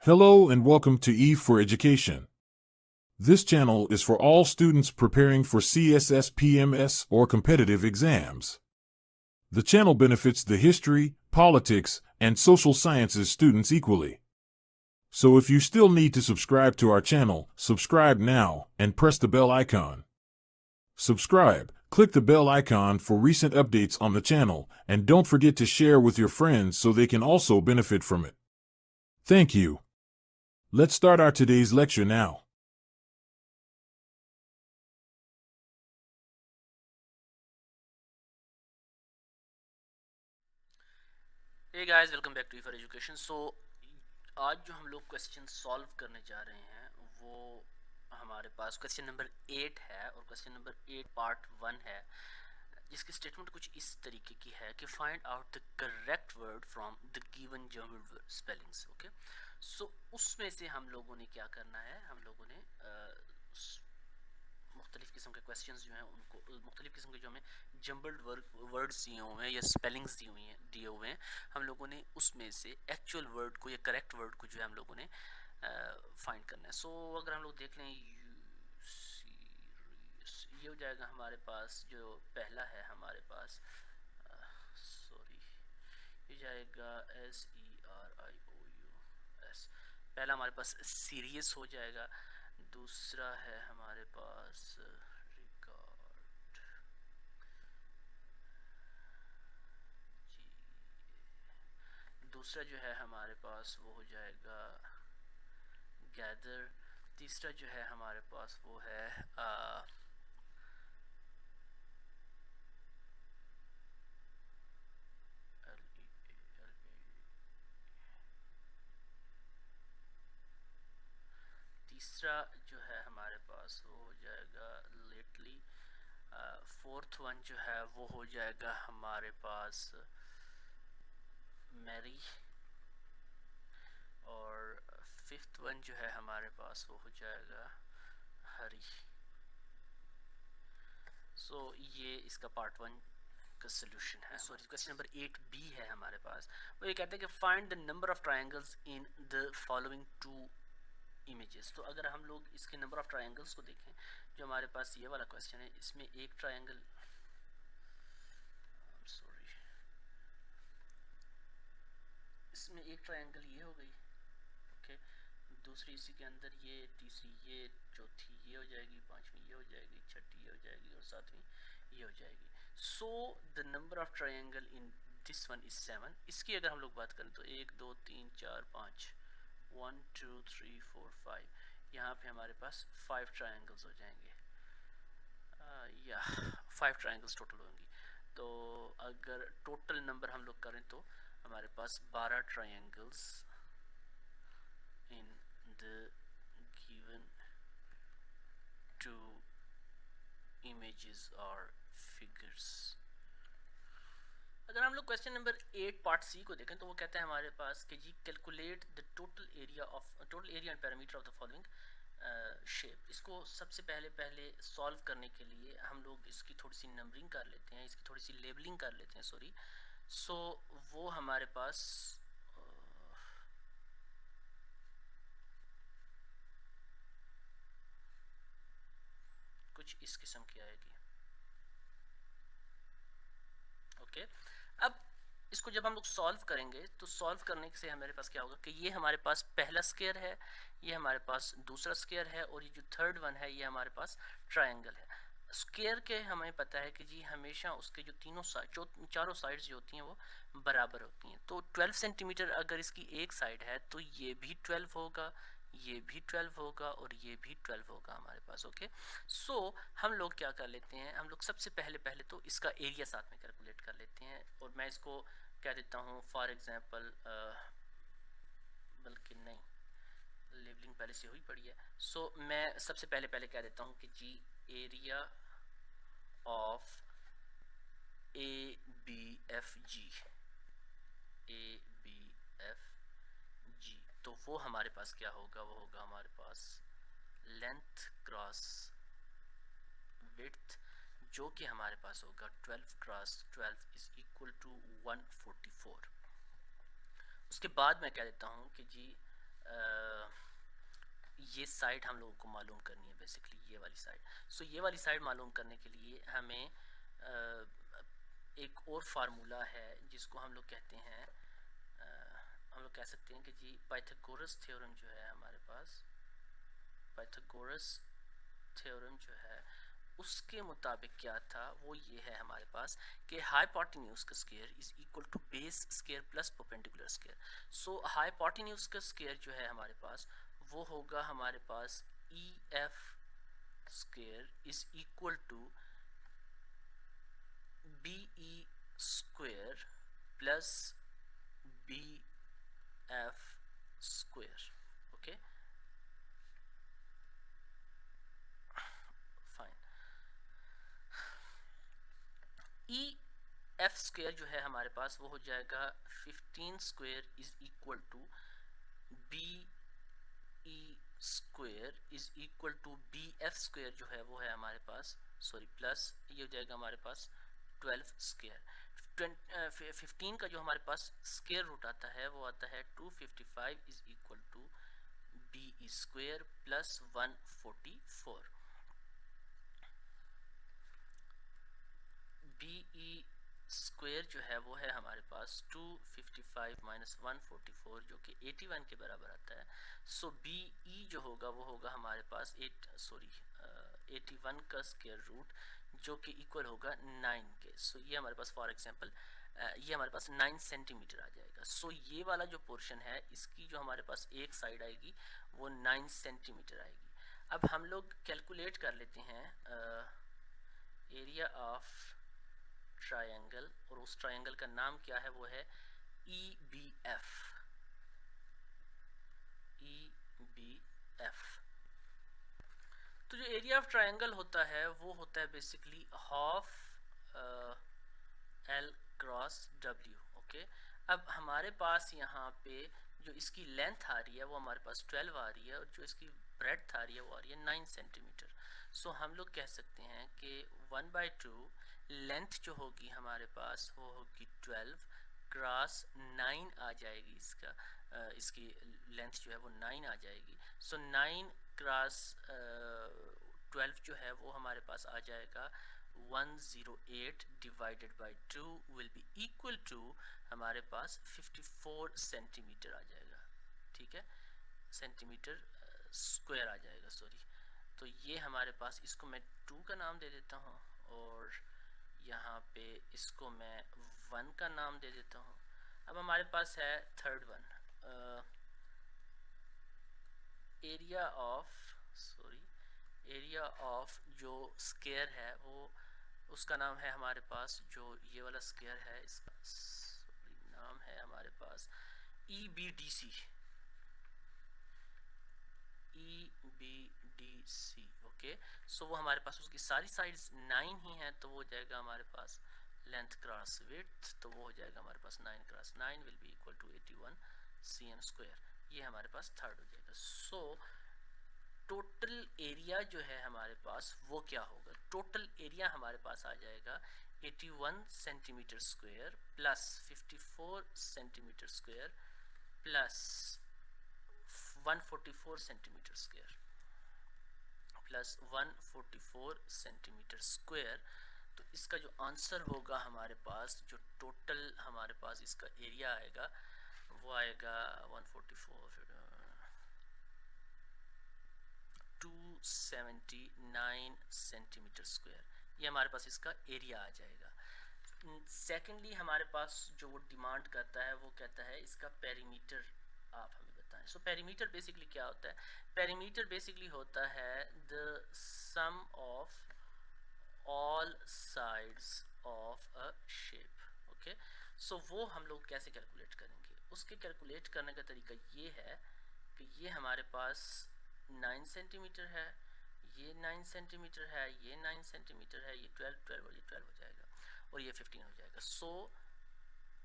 Hello and welcome to Eve for Education. This channel is for all students preparing for CSS, PMS, or competitive exams. The channel benefits the history, politics, and social sciences students equally. So if you still need to subscribe to our channel, subscribe now and press the bell icon. Subscribe, click the bell icon for recent updates on the channel, and don't forget to share with your friends so they can also benefit from it. Thank you. Let's start our today's lecture now. Hey guys, welcome back to E for Education. आज जो हम लोग question solve करने जा रहे हैं वो हमारे पास क्वेश्चन नंबर 8 है और क्वेश्चन नंबर 8 पार्ट 1 है, जिसकी स्टेटमेंट कुछ इस तरीके की है कि find out the correct word from the given German spellings. Okay, so उसमें से हम लोगों ने क्या करना है, हम लोगों ने मुख्तलिफ़ किस्म के क्वेश्चंस जो हैं उनको मुख्तलिफ़ किस्म के जो हमें जम्बल्ड वर्ड्स दिए हुए हैं या स्पेलिंग्स दिए हुए हैं, हम लोगों ने उसमें से एक्चुअल वर्ड को या करेक्ट वर्ड को जो है हम लोगों ने फाइंड करना है। सो अगर हम लोग देख लें ये हो जाएगा हमारे पास, जो पहला है हमारे पास ये जाएगा SERIOUS, पहला हमारे पास सीरियस हो जाएगा। दूसरा है हमारे पास रिकॉर्ड, दूसरा जो है हमारे पास वो हो जाएगा गैदर। तीसरा जो है हमारे पास वो है तीसरा जो है हमारे पास वो हो जाएगा लेटली। फोर्थ वन जो है वो हो जाएगा हमारे पास मैरी, और फिफ्थ वन जो है हमारे पास वो हो जाएगा हरी। सो ये इसका पार्ट 1 का सोल्यूशन है। सॉरी, क्वेश्चन नंबर 8B है हमारे पास। वो ये कहते हैं कि find the number of triangles in the following two images. तो अगर हम लोग इसके नंबर ऑफ ट्रायंगल्स को देखें, जो हमारे पास ये वाला क्वेश्चन है, इसमें एक ट्रायंगल इसमें एक ट्रायंगल ये हो गई, ओके, दूसरी इसी के अंदर ये, तीसरी ये, चौथी ये हो जाएगी, पांचवी ये हो जाएगी, छठी ये हो जाएगी और सातवीं ये हो जाएगी। So the number of triangle in this one is 7। इसकी अगर हम लोग बात करें तो 1 2 3 4 5, 1 2 3 4 5, यहाँ पे हमारे पास 5 ट्रायंगल्स हो जाएंगे, या 5 ट्रायंगल्स टोटल होंगी। तो अगर टोटल नंबर हम लोग करें तो हमारे पास 12 triangles in the given two images और फिगर्स। अगर हम लोग क्वेश्चन नंबर 8 पार्ट सी को देखें तो वो कहता है हमारे पास कि जी calculate the total area and parameter of the following shape. इसको सबसे पहले सॉल्व करने के लिए हम लोग इसकी थोड़ी सी नंबरिंग कर लेते हैं, इसकी थोड़ी सी लेबलिंग कर लेते हैं, सॉरी। सो वो हमारे पास कुछ इस किस्म की आएगी, ओके। अब इसको जब हम लोग सॉल्व करेंगे तो सॉल्व करने से हमारे पास क्या होगा कि ये हमारे पास पहला स्क्वायर है, ये हमारे पास दूसरा स्क्वायर है, और ये जो थर्ड वन है ये हमारे पास ट्रायंगल है। स्क्वायर के हमें पता है कि जी हमेशा उसके जो तीनों साइड, जो चारों साइड्स जो होती हैं वो बराबर होती हैं। तो 12 सेंटीमीटर अगर इसकी एक साइड है तो ये भी 12 होगा, ये भी 12 होगा और ये भी 12 होगा हमारे पास, ओके। सो हम लोग क्या कर लेते हैं, हम लोग सबसे पहले तो इसका एरिया साथ में कैलकुलेट कर लेते हैं, और मैं इसको कह देता हूँ फॉर एग्जांपल, बल्कि नहीं, लेबलिंग पहले से हुई पड़ी है। सो मैं सबसे पहले कह देता हूँ कि जी एरिया ऑफ ABFG, तो वो हमारे पास क्या होगा, वो होगा हमारे पास लेंथ क्रॉस विड्थ, जो कि हमारे पास होगा 12 क्रॉस 12 इज इक्वल टू 144। उसके बाद मैं कह देता हूँ कि जी साइड हम लोगों को मालूम करनी है, बेसिकली ये वाली साइड। सो ये वाली साइड मालूम करने के लिए हमें एक और फार्मूला है जिसको हम लोग कहते हैं, हम लोग कह सकते हैं कि जी पाइथागोरस थ्योरम जो है हमारे पास, पाइथागोरस थ्योरम जो है उसके मुताबिक क्या था, वो ये है हमारे पास कि हाइपोटेन्यूज का square is equal to base square plus perpendicular square. So hypotenuse का स्क्वायर जो है हमारे पास वो होगा हमारे पास E F square is equal to B E square plus B F square. Okay fine. E F square जो है हमारे पास वो हो जाएगा 15 square is equal to B E square is equal to B F square जो है वो है हमारे पास, सॉरी प्लस ये हो जाएगा हमारे पास 12 स्क्वायर। 15 का जो हमारे पास स्क्वायर रूट आता है वो आता है 255 is equal to B E square plus 144। B E square जो है वो है हमारे पास 255 माइनस 144 जो कि 81 के बराबर आता है। सो बी ई जो होगा वो होगा हमारे पास 81 का स्क्वायर रूट जो कि इक्वल होगा 9 के। सो ये हमारे पास फॉर एग्जांपल ये हमारे पास 9 सेंटीमीटर आ जाएगा। सो ये वाला जो पोर्शन है इसकी जो हमारे पास एक साइड आएगी वो 9 सेंटीमीटर आएगी। अब हम लोग कैलकुलेट कर लेते हैं एरिया ऑफ ट्रायंगल, और उस ट्रायंगल का नाम क्या है, वो है E B F. E B F. तो जो एरिया ऑफ ट्रायंगल होता है वो होता है basically half L cross W. Okay, अब हमारे पास यहाँ पे जो इसकी लेंथ आ रही है वो हमारे पास 12 आ रही है, और जो इसकी ब्रेड्थ आ रही है वो आ रही है 9 सेंटीमीटर। सो हम लोग कह सकते हैं कि 1/2 लेंथ जो होगी हमारे पास वो होगी 12 क्रॉस 9 आ जाएगी, इसकी लेंथ जो है वो 9 आ जाएगी। सो 9 क्रॉस 12 जो है वो हमारे पास आ जाएगा 108 divided by 2 will be equal to हमारे पास 54 सेंटीमीटर आ जाएगा। ठीक है, सेंटीमीटर स्क्वायर आ जाएगा, सॉरी। तो ये हमारे पास, इसको मैं 2 का नाम दे देता हूँ और यहाँ पे इसको मैं 1 का नाम दे देता हूँ। अब हमारे पास है थर्ड वन, एरिया ऑफ जो स्क्वायर है वो उसका नाम है हमारे पास, जो ये वाला स्क्वायर है इसका नाम है हमारे पास E B D C. Okay, so वो हमारे पास उसकी सारी साइड्स 9 ही हैं, तो वो हो जाएगा हमारे पास लेंथ क्रॉस विड्थ, तो वो हो जाएगा हमारे पास 9 cross 9 will be equal to 81 cm square. ये हमारे पास थर्ड हो जाएगा। सो टोटल एरिया जो है हमारे पास वो क्या होगा, टोटल एरिया हमारे पास आ जाएगा 81 centimetre square plus 54 centimetre square plus 144 centimetre square plus 144 centimetre square. तो इसका जो आंसर होगा हमारे पास, जो टोटल हमारे पास इसका एरिया आएगा वो आएगा 144 279 सेंटीमीटर स्क्वायर। ये हमारे पास इसका एरिया आ जाएगा। सेकेंडली हमारे पास जो वो डिमांड करता है वो कहता है इसका पेरीमीटर आप हमें बताएं। सो पेरीमीटर बेसिकली क्या होता है, पेरीमीटर बेसिकली होता है the sum of all sides of a shape. Okay, so वो हम लोग कैसे कैलकुलेट करेंगे, उसके कैलकुलेट करने का तरीका ये है कि ये हमारे पास 9 सेंटीमीटर है, ये 9 सेंटीमीटर है, ये 9 सेंटीमीटर है, ये 12 और ये 12 हो जाएगा और ये 15 हो जाएगा। सो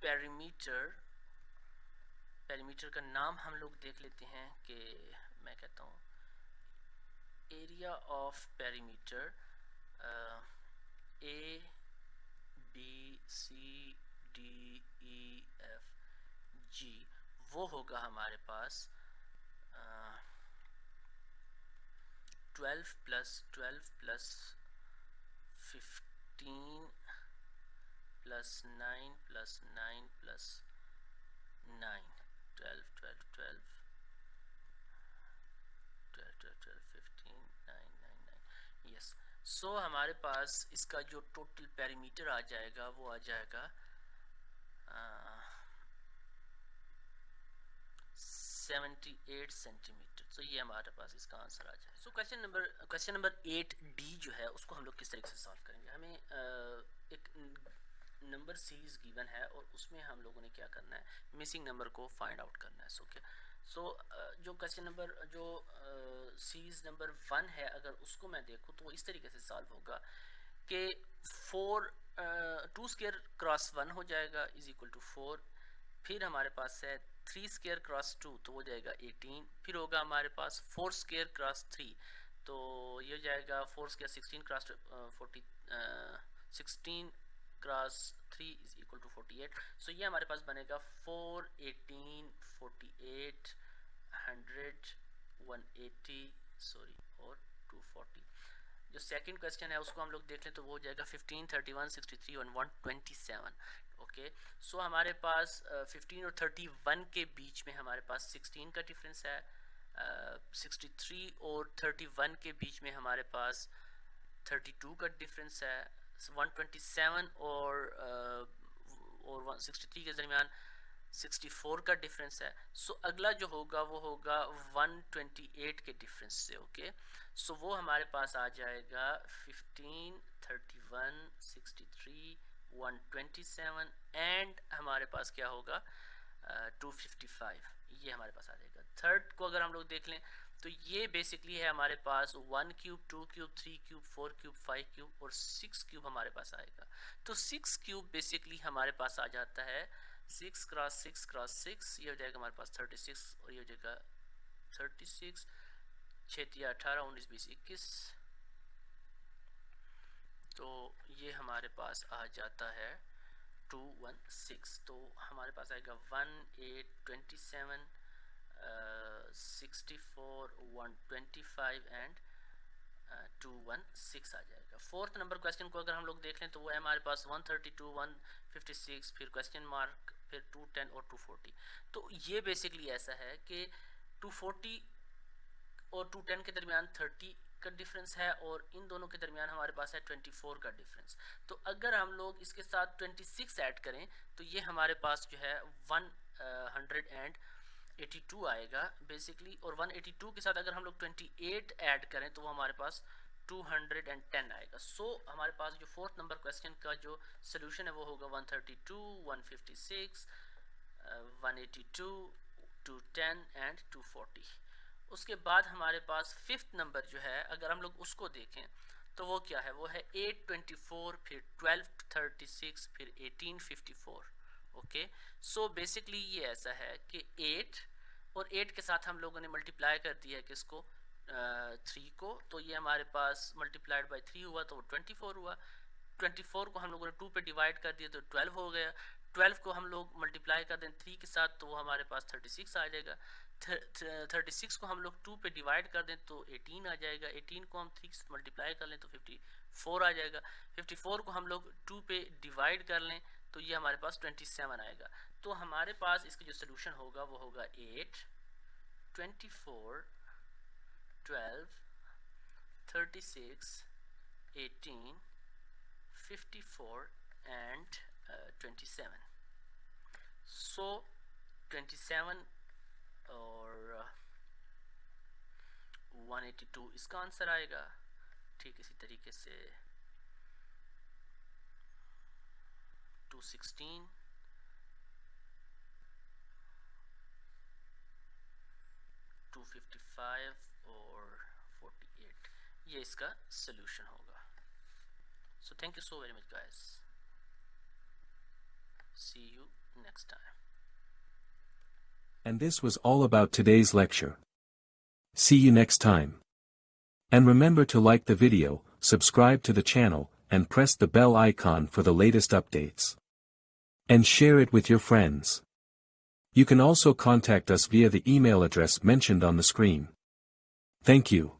पेरीमीटर का नाम हम लोग देख लेते हैं कि मैं कहता हूँ area of perimeter A B C D E F G, वो होगा हमारे पास 12 plus 12 plus 15 plus 9 plus 9 plus 9, 12 12 12 12 12 12 15 9 9 9, yes. सो हमारे पास इसका जो टोटल पेरीमीटर आ जाएगा वो आ जाएगा 78 सेंटीमीटर। तो ये हमारे पास इसका आंसर आ जाए। सो क्वेश्चन नंबर 8D जो है उसको हम लोग किस तरीके से सॉल्व करेंगे। हमें एक नंबर सीरीज गिवन है और उसमें हम लोगों ने क्या करना है, मिसिंग नंबर को फाइंड आउट करना है। सो जो क्वेश्चन नंबर जो सीरीज नंबर 1 है, अगर उसको मैं देखूँ तो वो इस तरीके से सॉल्व होगा कि 2 स्क्वायर क्रॉस 1 हो जाएगा इज इक्वल टू 4। फिर हमारे पास है 3 स्क्वायर क्रॉस 2 तो हो जाएगा 18। फिर होगा हमारे पास 4 स्क्वायर क्रॉस 3 तो ये हो जाएगा 4 square 16 cross 16 cross 3 is equal to 48। So ये हमारे पास बनेगा 4 18 48 100 180 सॉरी और 240। जो सेकंड क्वेश्चन है उसको हम लोग देख लें तो वो हो जाएगा 15 31 63 और 127। ओके, सो हमारे पास 15 और 31 के बीच में हमारे पास 16 का डिफरेंस है। 63 और 31 के बीच में हमारे पास 32 का डिफरेंस है। 127 और 163 के दरमियान 64 का डिफरेंस है। सो अगला जो होगा वो होगा 128 के डिफरेंस से। ओके, सो वो हमारे पास आ जाएगा 15 31 63 127 एंड हमारे पास क्या होगा 255, ये हमारे पास आ जाएगा। थर्ड को अगर हम लोग देख लें तो ये बेसिकली है हमारे पास 1 cube 2 cube 3 cube 4 cube 5 cube और 6 क्यूब हमारे पास आएगा। तो 6 क्यूब बेसिकली हमारे पास आ जाता है 6 क्रॉस 6 क्रॉस 6, ये हो जाएगा हमारे पास 36 और ये हो जाएगा 36 6 18 19 20 21। तो ये हमारे पास आ जाता है 216। तो हमारे पास आएगा 1827 64 125 एंड 216 आ जाएगा। फोर्थ नंबर क्वेश्चन को अगर हम लोग देख लें तो वो है हमारे पास 132 156 फिर क्वेश्चन मार्क फिर 210 और 240। तो ये बेसिकली ऐसा है कि 240 और 210 के दरमियान 30 का डिफरेंस है और इन दोनों के दरमियान हमारे पास है 24 का डिफरेंस। तो अगर हम लोग इसके साथ 26 ऐड करें तो ये हमारे पास जो है 182 आएगा बेसिकली, और 182 के साथ अगर हम लोग 28 ऐड करें तो वो हमारे पास 210 आएगा। सो हमारे पास जो फोर्थ नंबर क्वेश्चन का जो सोल्यूशन है वो होगा 132 156 182 210 एंड 240। उसके बाद हमारे पास फिफ्थ नंबर जो है अगर हम लोग उसको देखें तो वो क्या है, वो है 824 फिर 1236 फिर 1854। ओके, सो बेसिकली ये ऐसा है कि 8 और 8 के साथ हम लोगों ने मल्टीप्लाई कर दिया है किसको 3 को, तो ये हमारे पास मल्टीप्लाइड बाय 3 हुआ तो वो 24 हुआ। 24 को हम लोगों ने 2 पे डिवाइड कर दिया तो 12 हो गया। 12 को हम लोग मल्टीप्लाई कर दें 3 के साथ तो वो हमारे पास 36 आ जाएगा। 36 को हम लोग 2 पे डिवाइड कर दें तो 18 आ जाएगा। 18 को हम 3 से मल्टीप्लाई कर लें तो 54 आ जाएगा। 54 को हम लोग 2 पे डिवाइड कर लें तो ये हमारे पास 27 आएगा। तो हमारे पास इसका जो सोल्यूशन होगा वो होगा 8 24 12 36 18 54 एंड 27। सो 27 और 182 इसका आंसर आएगा। ठीक इसी तरीके से 216 255 और 48 ये इसका सोल्यूशन होगा। So thank you so very much guys, see you next time. And this was all about today's lecture. See you next time. And remember to like the video, subscribe to the channel, and press the bell icon for the latest updates. And share it with your friends. You can also contact us via the email address mentioned on the screen. Thank you.